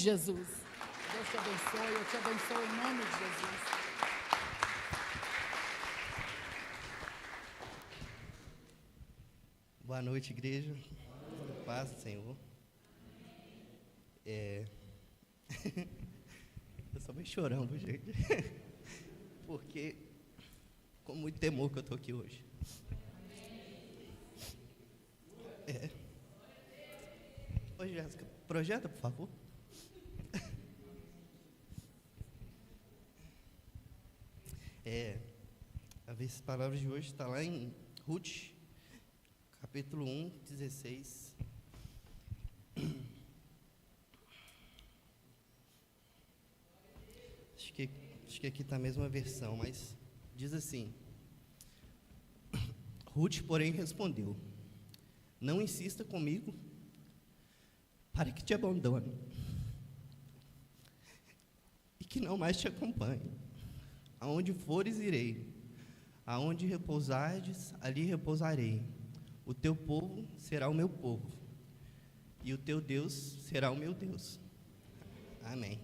de Jesus. Deus te abençoe, eu te abençoo em nome de Jesus. Boa noite, igreja. Paz do Senhor. Eu sou meio chorão, gente. Porque com muito temor que eu estou aqui hoje. Ô, Jéssica, projeta, por favor. As palavras de hoje está lá em Ruth, capítulo 1, 16. Acho que aqui está a mesma versão, mas diz assim: Ruth, porém, respondeu: não insista comigo para que te abandone e que não mais te acompanhe. Aonde fores, irei. Aonde repousardes, ali repousarei. O teu povo será o meu povo, e o teu Deus será o meu Deus. Amém.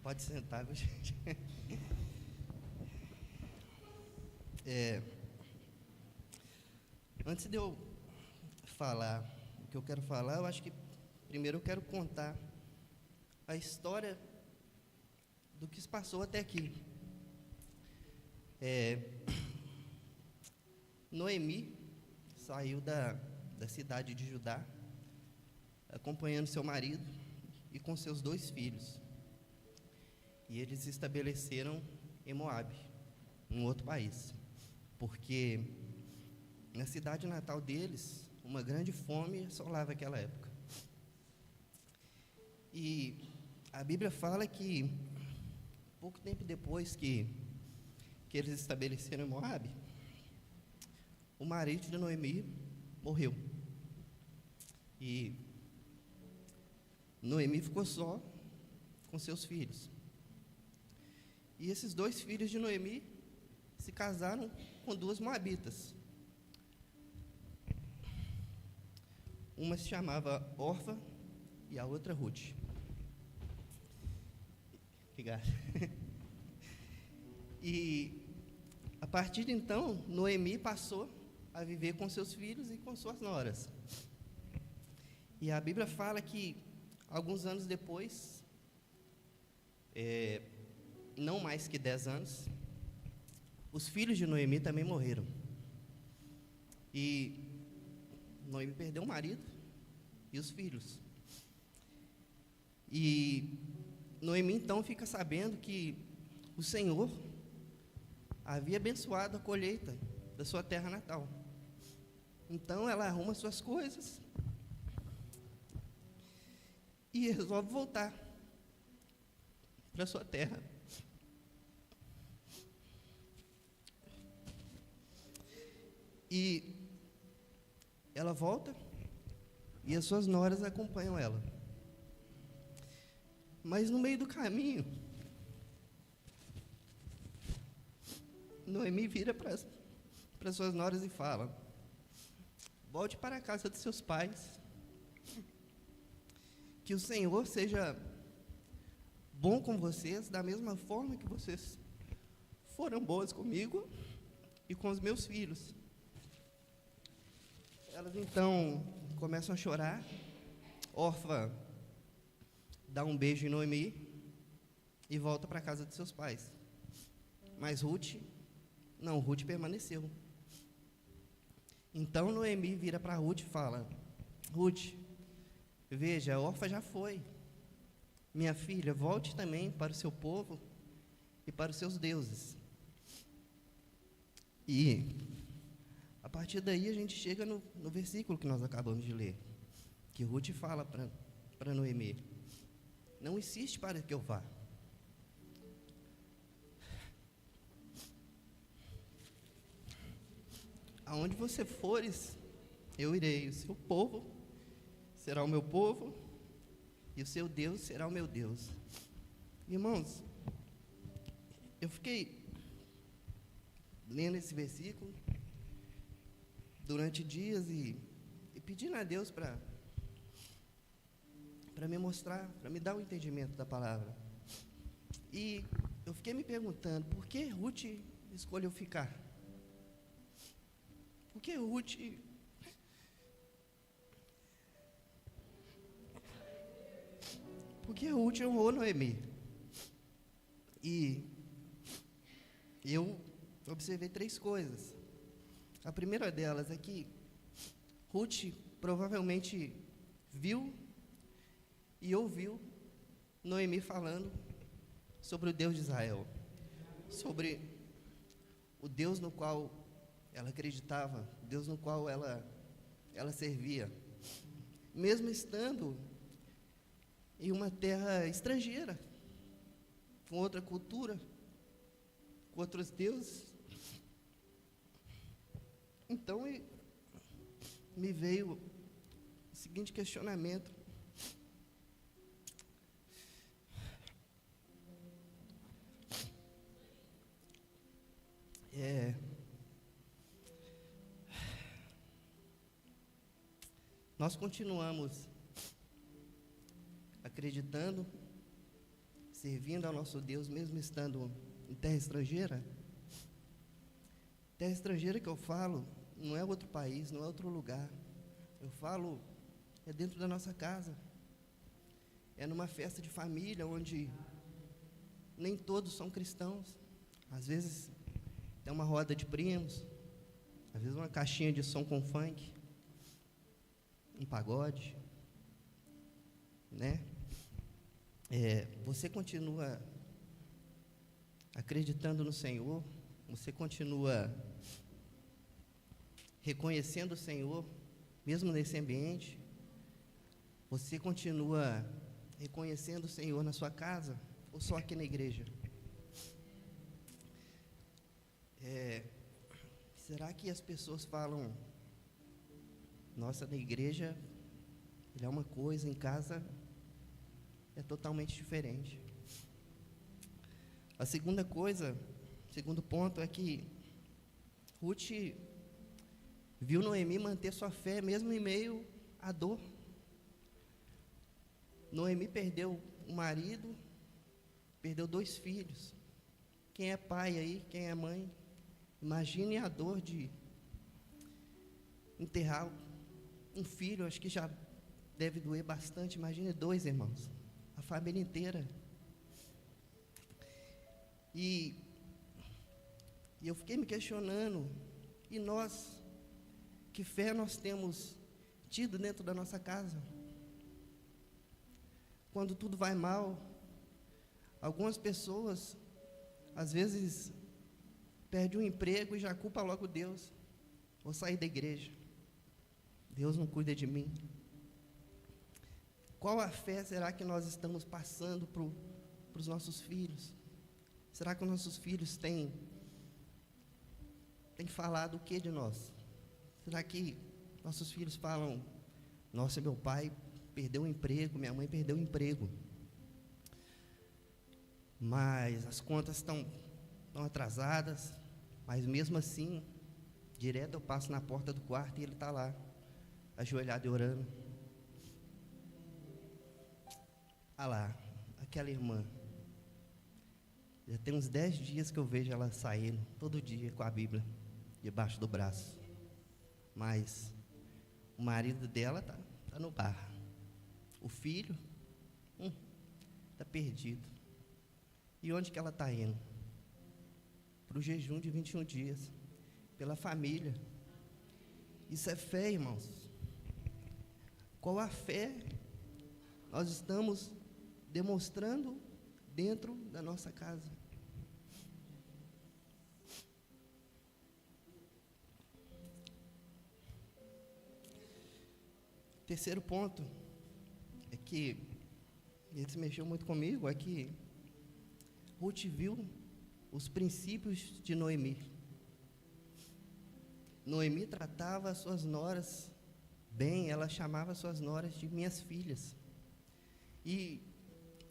Pode sentar, viu, gente? Antes de eu falar o que eu quero falar, eu acho que primeiro eu quero contar a história do que se passou até aqui. Noemi saiu da cidade de Judá, acompanhando seu marido e com seus 2 filhos. E eles se estabeleceram em Moabe, um outro país, porque na cidade natal deles, uma grande fome assolava aquela época. E a Bíblia fala que, pouco tempo depois que eles se estabeleceram em Moabe, o marido de Noemi morreu. E Noemi ficou só com seus filhos. E esses 2 filhos de Noemi se casaram com 2 moabitas. Uma se chamava Orfa e a outra Ruth. Obrigado. E a partir de então, Noemi passou a viver com seus filhos e com suas noras. E a Bíblia fala que, alguns anos depois, não mais que 10 anos, os filhos de Noemi também morreram. E Noemi perdeu o marido e os filhos. E Noemi então fica sabendo que o Senhor havia abençoado a colheita da sua terra natal. Então ela arruma suas coisas e resolve voltar para sua terra. E ela volta e as suas noras acompanham ela. Mas no meio do caminho, Noemi vira para suas noras e fala: volte para a casa de seus pais, que o Senhor seja bom com vocês, da mesma forma que vocês foram boas comigo e com os meus filhos. Elas então começam a chorar. Orfa dá um beijo em Noemi e volta para a casa de seus pais. Mas Ruth permaneceu. Então Noemi vira para Ruth e fala: Ruth, veja, a Orfa já foi. Minha filha, volte também para o seu povo e para os seus deuses. E a partir daí a gente chega no versículo que nós acabamos de ler, que Ruth fala para Noemi: não insiste para que eu vá. Aonde você fores, eu irei. O seu povo será o meu povo, e o seu Deus será o meu Deus. Irmãos, eu fiquei lendo esse versículo durante dias e pedindo a Deus para me mostrar, para me dar o entendimento da palavra. E eu fiquei me perguntando, por que Ruth escolheu ficar? Por que Ruth honrou Noemi? E eu observei 3 coisas. A primeira delas é que Ruth provavelmente viu e ouviu Noemi falando sobre o Deus de Israel, sobre o Deus no qual ela acreditava, o Deus no qual ela servia, mesmo estando em uma terra estrangeira, com outra cultura, com outros deuses. Então me veio o seguinte questionamento: nós continuamos acreditando, servindo ao nosso Deus, mesmo estando em terra estrangeira? Terra estrangeira que eu falo não é outro país, não é outro lugar. Eu falo, é dentro da nossa casa. É numa festa de família, onde nem todos são cristãos. Às vezes tem uma roda de primos, às vezes uma caixinha de som com funk, um pagode, né? Você continua acreditando no Senhor, você continua reconhecendo o Senhor, mesmo nesse ambiente, você continua reconhecendo o Senhor na sua casa, ou só aqui na igreja? Será que as pessoas falam, nossa, na igreja ele é uma coisa, em casa é totalmente diferente? A segunda coisa, segundo ponto, é que Ruth viu Noemi manter sua fé mesmo em meio à dor. Noemi perdeu um marido, perdeu 2 filhos. Quem é pai aí, quem é mãe, imagine a dor de enterrar um filho. Acho que já deve doer bastante. Imagine 2 irmãos, a família inteira. E eu fiquei me questionando, e nós, que fé nós temos tido dentro da nossa casa? Quando tudo vai mal, algumas pessoas, às vezes, perdem um emprego e já culpa logo Deus. Vou sair da igreja, Deus não cuida de mim. Qual a fé será que nós estamos passando para os nossos filhos? Será que os nossos filhos têm falado o que de nós? Será que nossos filhos falam, nossa, meu pai perdeu o emprego, minha mãe perdeu o emprego, mas as contas estão atrasadas, mas mesmo assim, direto eu passo na porta do quarto e ele está lá, ajoelhado e orando. Ah lá, aquela irmã, já tem uns 10 dias que eu vejo ela saindo, todo dia com a Bíblia debaixo do braço, mas o marido dela tá no bar, o filho está perdido. E onde que ela está indo? Para o jejum de 21 dias, pela família. Isso é fé, irmãos. Qual a fé nós estamos demonstrando dentro da nossa casa? Terceiro ponto é que, esse mexeu muito comigo, é que Ruth viu os princípios de Noemi. Noemi tratava as suas noras bem, ela chamava as suas noras de minhas filhas. E,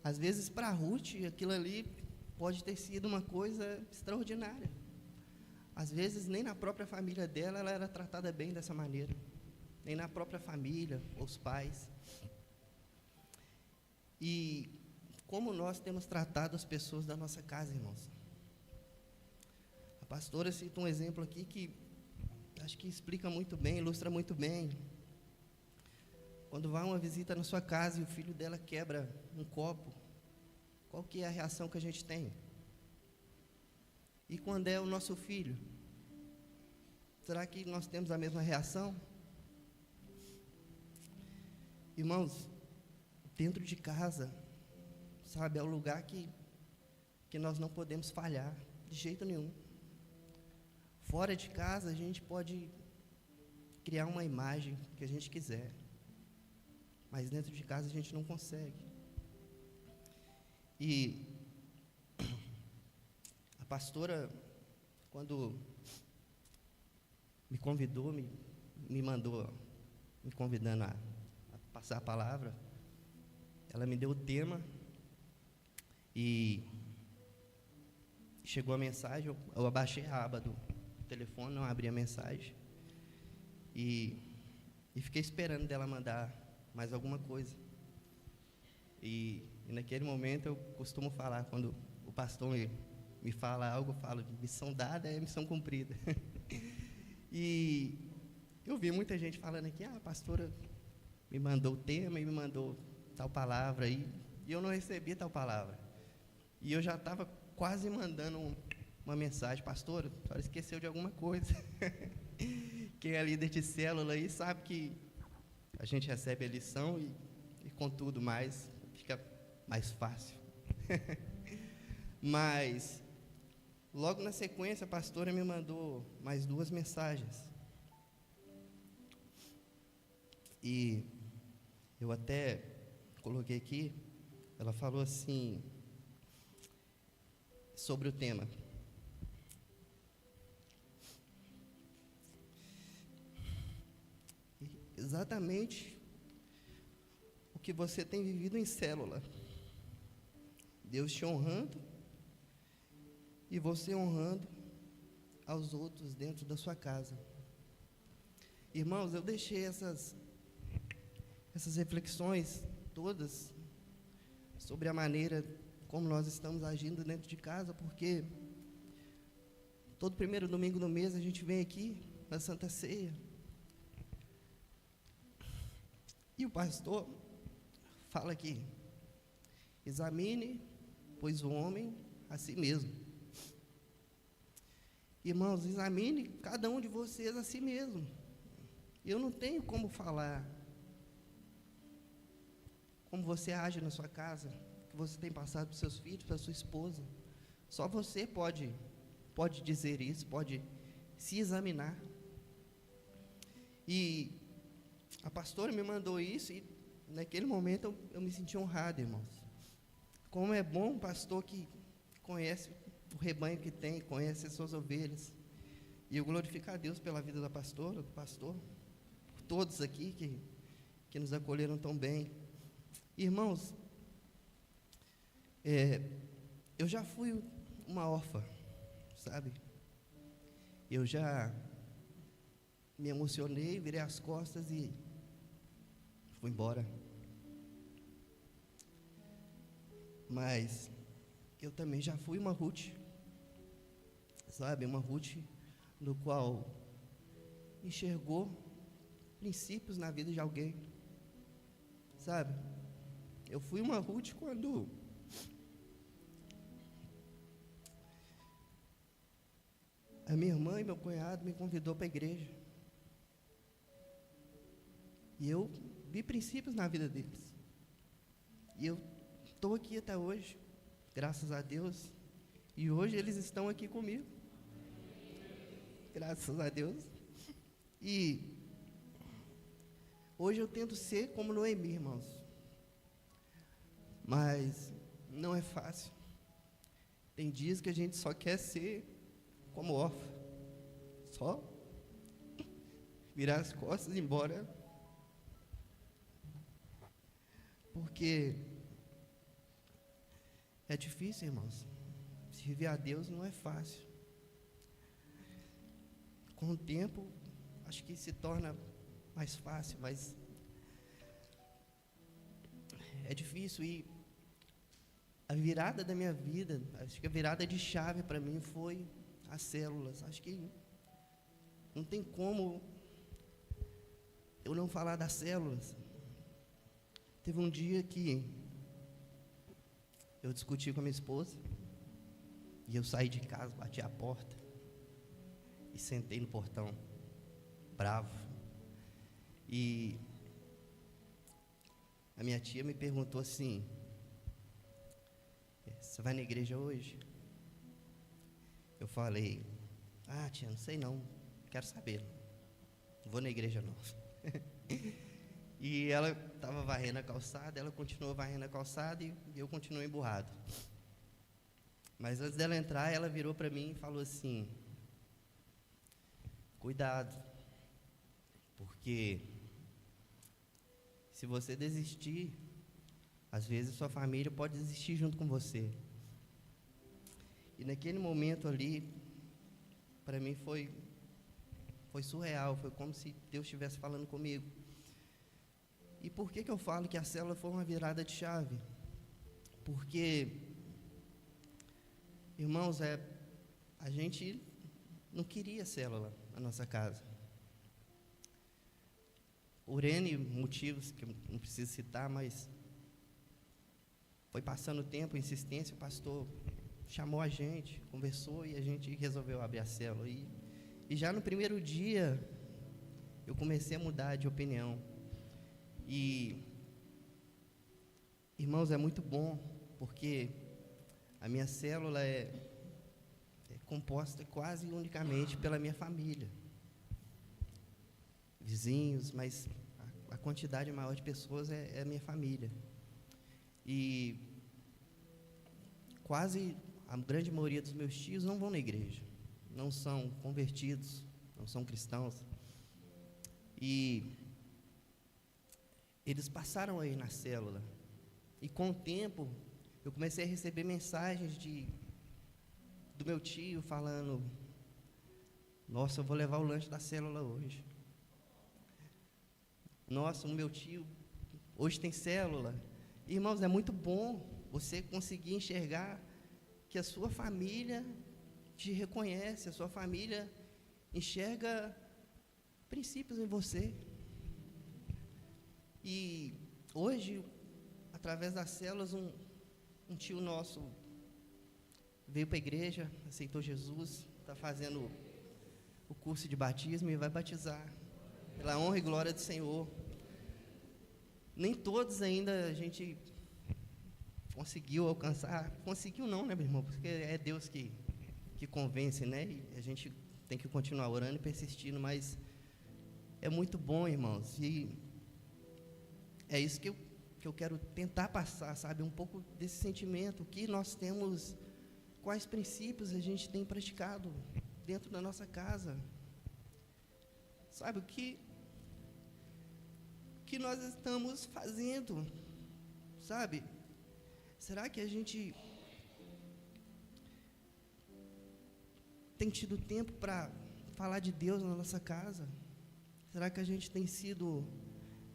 às vezes, para Ruth, aquilo ali pode ter sido uma coisa extraordinária. Às vezes, nem na própria família dela ela era tratada bem dessa maneira. nem na própria família, os pais. E como nós temos tratado as pessoas da nossa casa, irmãos. A pastora cita um exemplo aqui que acho que explica muito bem, ilustra muito bem. Quando vai uma visita na sua casa e o filho dela quebra um copo, qual que é a reação que a gente tem? E quando é o nosso filho? Será que nós temos a mesma reação? Irmãos, dentro de casa, sabe, é o lugar que nós não podemos falhar, de jeito nenhum. Fora de casa, a gente pode criar uma imagem que a gente quiser, mas dentro de casa a gente não consegue. E a pastora, quando me convidou, me mandou, me convidando a passar a palavra, ela me deu o tema e chegou a mensagem, eu abaixei a aba do telefone, não abri a mensagem e fiquei esperando dela mandar mais alguma coisa. E naquele momento eu costumo falar, quando o pastor me fala algo, eu falo, missão dada é missão cumprida. E eu vi muita gente falando aqui, a pastora me mandou o tema e me mandou tal palavra, e eu não recebi tal palavra. E eu já estava quase mandando uma mensagem, pastora, a senhora esqueceu de alguma coisa. Quem é líder de célula aí sabe que a gente recebe a lição e contudo mais, fica mais fácil. Mas, logo na sequência, a pastora me mandou mais 2 mensagens. E eu até coloquei aqui, ela falou assim, sobre o tema. Exatamente o que você tem vivido em célula. Deus te honrando e você honrando aos outros dentro da sua casa. Irmãos, eu deixei essas reflexões todas sobre a maneira como nós estamos agindo dentro de casa, porque todo primeiro domingo do mês a gente vem aqui na Santa Ceia e o pastor fala aqui, examine, pois o homem a si mesmo. Irmãos, examine cada um de vocês a si mesmo. Eu não tenho como falar como você age na sua casa, que você tem passado para os seus filhos, para a sua esposa. Só você pode dizer isso, pode se examinar. E a pastora me mandou isso e naquele momento eu me senti honrado, irmãos. Como é bom um pastor que conhece o rebanho que tem, conhece as suas ovelhas. E eu glorifico a Deus pela vida da pastora, do pastor, por todos aqui que nos acolheram tão bem. Irmãos, eu já fui uma órfã, sabe? Eu já me emocionei, virei as costas e fui embora. Mas eu também já fui uma Ruth, sabe? Uma Ruth no qual enxergou princípios na vida de alguém, sabe? Eu fui uma Ruth quando a minha irmã e meu cunhado me convidou para a igreja. E eu vi princípios na vida deles. E eu estou aqui até hoje, graças a Deus. E hoje eles estão aqui comigo. Graças a Deus. E hoje eu tento ser como Noemi, irmãos. Mas não é fácil. Tem dias que a gente só quer ser como órfã. Só virar as costas e ir embora. Porque é difícil, irmãos. Servir a Deus não é fácil. Com o tempo, acho que se torna mais fácil, mas é difícil. E a virada da minha vida, acho que a virada de chave para mim foi as células. Acho que não tem como eu não falar das células. Teve um dia que eu discuti com a minha esposa e eu saí de casa, bati a porta e sentei no portão, bravo. E a minha tia me perguntou assim: você vai na igreja hoje? Eu falei: ah, tia, não sei não, quero saber, não vou na igreja não. E ela estava varrendo a calçada, ela continuou varrendo a calçada e eu continuei emburrado. Mas antes dela entrar, ela virou para mim e falou assim: cuidado, porque se você desistir, às vezes sua família pode desistir junto com você. E naquele momento ali, para mim foi surreal, foi como se Deus estivesse falando comigo. E por que eu falo que a célula foi uma virada de chave? Porque, irmãos, a gente não queria célula na nossa casa. Por N motivos que eu não preciso citar, mas foi passando o tempo, a insistência, o pastor chamou a gente, conversou e a gente resolveu abrir a célula. E já no primeiro dia, eu comecei a mudar de opinião. E, irmãos, é muito bom, porque a minha célula é composta quase unicamente pela minha família. Vizinhos, mas a quantidade maior de pessoas é a minha família. E quase a grande maioria dos meus tios não vão na igreja, não são convertidos, não são cristãos. E eles passaram aí na célula. E com o tempo, eu comecei a receber mensagens do meu tio falando: nossa, eu vou levar o lanche da célula hoje. Nossa, o meu tio hoje tem célula. Irmãos, é muito bom você conseguir enxergar que a sua família te reconhece, a sua família enxerga princípios em você. E hoje, através das células, um tio nosso veio para a igreja, aceitou Jesus, está fazendo o curso de batismo e vai batizar, pela honra e glória do Senhor. Nem todos ainda a gente conseguiu alcançar. Conseguiu não, né, meu irmão? Porque é Deus que convence, né? E a gente tem que continuar orando e persistindo, mas é muito bom, irmãos. E é isso que eu quero tentar passar, sabe? Um pouco desse sentimento, o que nós temos, quais princípios a gente tem praticado dentro da nossa casa. Sabe, o que nós estamos fazendo, sabe? Será que a gente tem tido tempo para falar de Deus na nossa casa? Será que a gente tem sido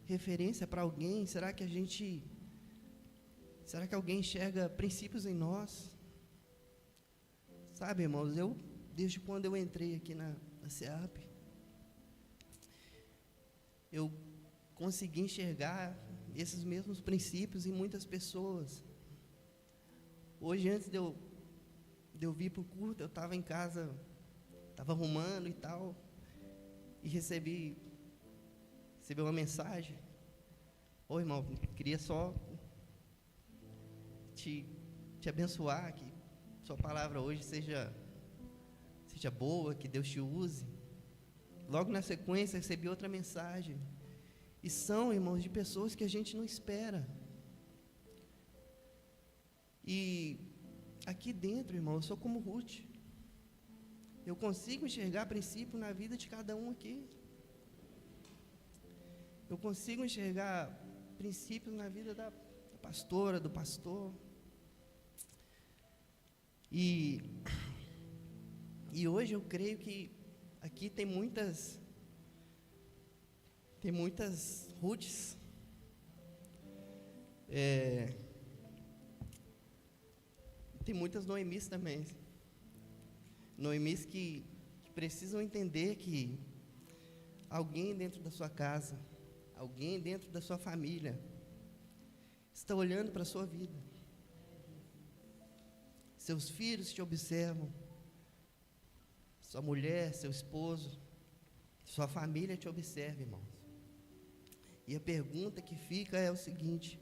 referência para alguém? Será que alguém enxerga princípios em nós? Sabe, irmãos, desde quando eu entrei aqui na SEAP, eu consegui enxergar esses mesmos princípios em muitas pessoas. Hoje, antes de eu vir para o culto, eu estava em casa, estava arrumando e tal, e recebi uma mensagem: ô irmão, queria só te abençoar, que sua palavra hoje seja boa, que Deus te use. Logo na sequência, recebi outra mensagem. E são, irmãos, de pessoas que a gente não espera. E aqui dentro, irmão, eu sou como Ruth. Eu consigo enxergar princípio na vida de cada um aqui. Eu consigo enxergar princípios na vida da pastora, do pastor. E hoje eu creio que aqui tem muitas Tem muitas Ruths, tem muitas Noemis também. Noemis que precisam entender que alguém dentro da sua casa, alguém dentro da sua família, está olhando para a sua vida. Seus filhos te observam, sua mulher, seu esposo, sua família te observa, irmãos. E a pergunta que fica é o seguinte: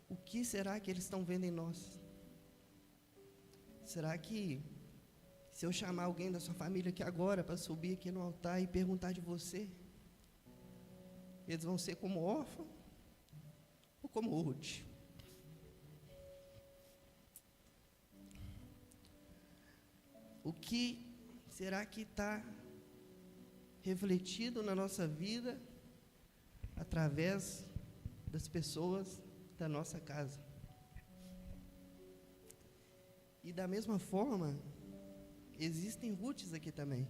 o que será que eles estão vendo em nós? Será que, se eu chamar alguém da sua família aqui agora para subir aqui no altar e perguntar de você, eles vão ser como órfão ou como Ruth? O que será que está refletido na nossa vida através das pessoas da nossa casa? E da mesma forma, existem Ruths aqui também.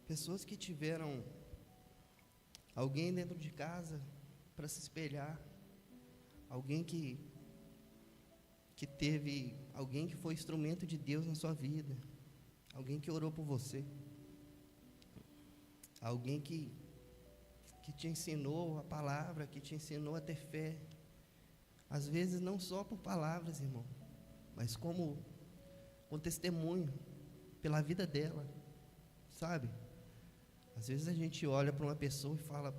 Pessoas que tiveram alguém dentro de casa para se espelhar, alguém que teve, alguém que foi instrumento de Deus na sua vida, alguém que orou por você, alguém que te ensinou a palavra, que te ensinou a ter fé, às vezes não só por palavras, irmão, mas como um testemunho pela vida dela, sabe? Às vezes a gente olha para uma pessoa e fala: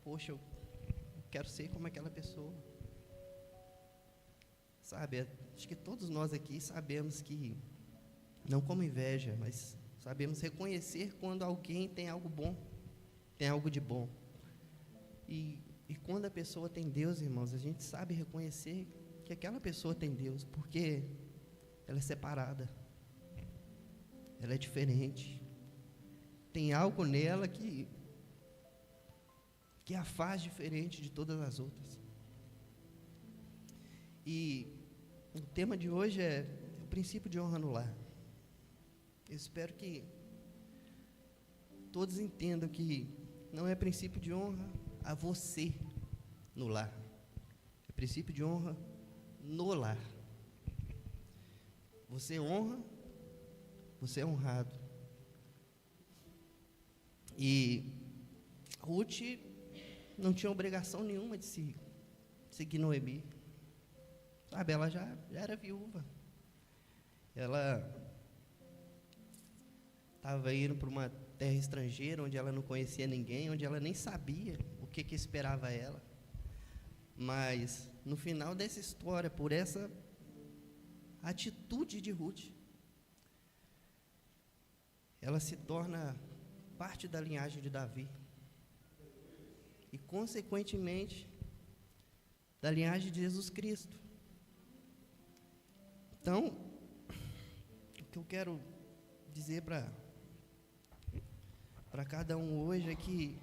poxa, eu quero ser como aquela pessoa, sabe? Acho que todos nós aqui sabemos que, não como inveja, mas sabemos reconhecer quando alguém tem algo bom, tem algo de bom. E quando a pessoa tem Deus, irmãos, a gente sabe reconhecer que aquela pessoa tem Deus, porque ela é separada, ela é diferente, tem algo nela que a faz diferente de todas as outras. E o tema de hoje é o princípio de honra no lar. Eu espero que todos entendam que não é princípio de honra a você no lar, é princípio de honra no lar. Você honra, você é honrado. E Ruth não tinha obrigação nenhuma de seguir Noemi, sabe? Ela já era viúva, ela estava indo para uma terra estrangeira, onde ela não conhecia ninguém, onde ela nem sabia o que esperava ela. Mas no final dessa história, por essa atitude de Ruth, ela se torna parte da linhagem de Davi e, consequentemente, da linhagem de Jesus Cristo. Então, o que eu quero dizer para cada um hoje é que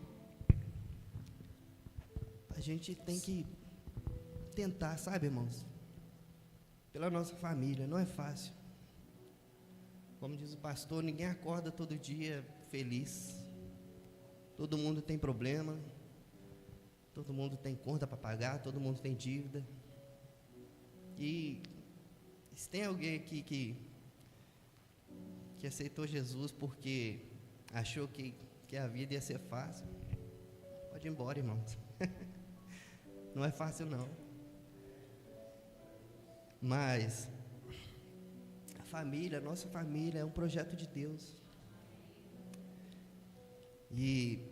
a gente tem que tentar, sabe, irmãos, pela nossa família. Não é fácil. Como diz o pastor, ninguém acorda todo dia feliz. Todo mundo tem problema, todo mundo tem conta para pagar, todo mundo tem dívida. E se tem alguém aqui que aceitou Jesus porque achou que a vida ia ser fácil, pode ir embora, irmãos. Não é fácil, não. Mas a família, a nossa família é um projeto de Deus. E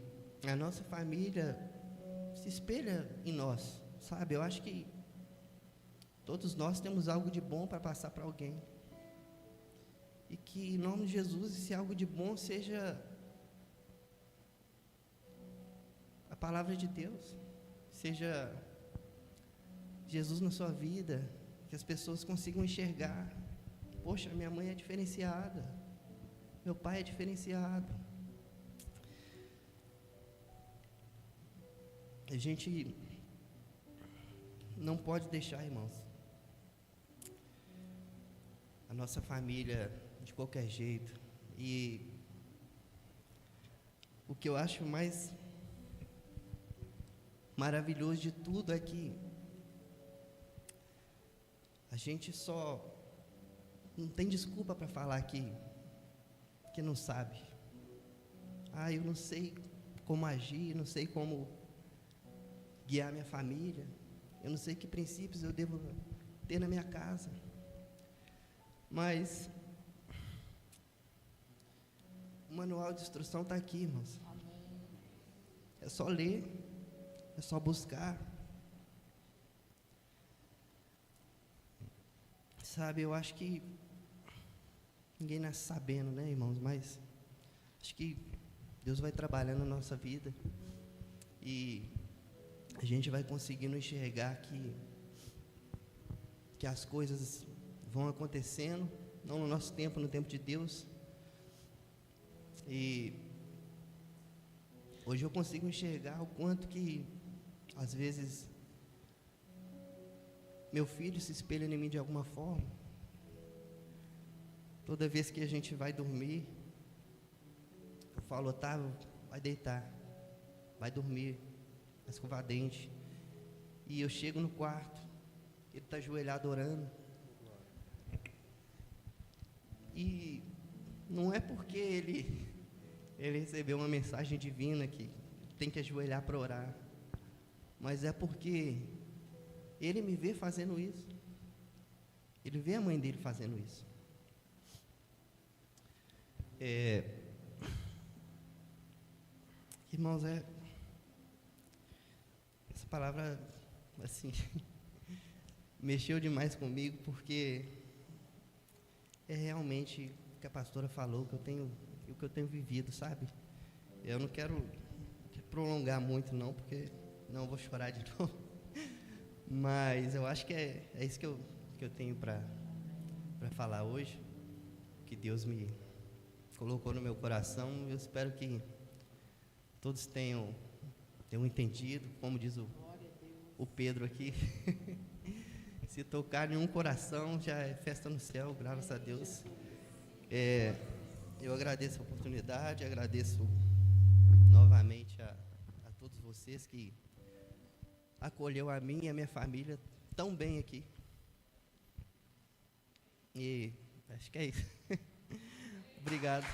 a nossa família se espelha em nós, sabe? Eu acho que todos nós temos algo de bom para passar para alguém. E que, em nome de Jesus, esse algo de bom seja a palavra de Deus, seja Jesus na sua vida, que as pessoas consigam enxergar: poxa, minha mãe é diferenciada, meu pai é diferenciado. A gente não pode deixar, irmãos, a nossa família de qualquer jeito. E o que eu acho mais maravilhoso de tudo é que a gente só não tem desculpa para falar que não sabe. Eu não sei como agir, não sei como guiar minha família, eu não sei que princípios eu devo ter na minha casa. Mas o manual de instrução está aqui, irmãos. É só ler, é só buscar. Sabe, eu acho que ninguém nasce sabendo, né, irmãos? Mas acho que Deus vai trabalhando na nossa vida e a gente vai conseguindo enxergar que as coisas vão acontecendo, não no nosso tempo, no tempo de Deus. E hoje eu consigo enxergar o quanto que, às vezes, meu filho se espelha em mim de alguma forma. Toda vez que a gente vai dormir, eu falo: Otávio, vai deitar, vai dormir, vai escovar dente. E eu chego no quarto, ele está ajoelhado orando. E não é porque ele recebeu uma mensagem divina que tem que ajoelhar para orar, mas é porque ele me vê fazendo isso. Ele vê a mãe dele fazendo isso. Irmãos, essa palavra, assim, mexeu demais comigo, porque é realmente o que a pastora falou, o que eu tenho vivido, sabe? Eu não quero prolongar muito, não, porque não vou chorar de novo. Mas eu acho que é isso que eu tenho para falar hoje, que Deus me colocou no meu coração. Eu espero que todos tenham entendido, como diz o Pedro aqui. Se tocar em um coração, já é festa no céu, graças a Deus. Eu agradeço a oportunidade, agradeço novamente a todos vocês que acolheu a mim e a minha família tão bem aqui. E acho que é isso. Obrigado.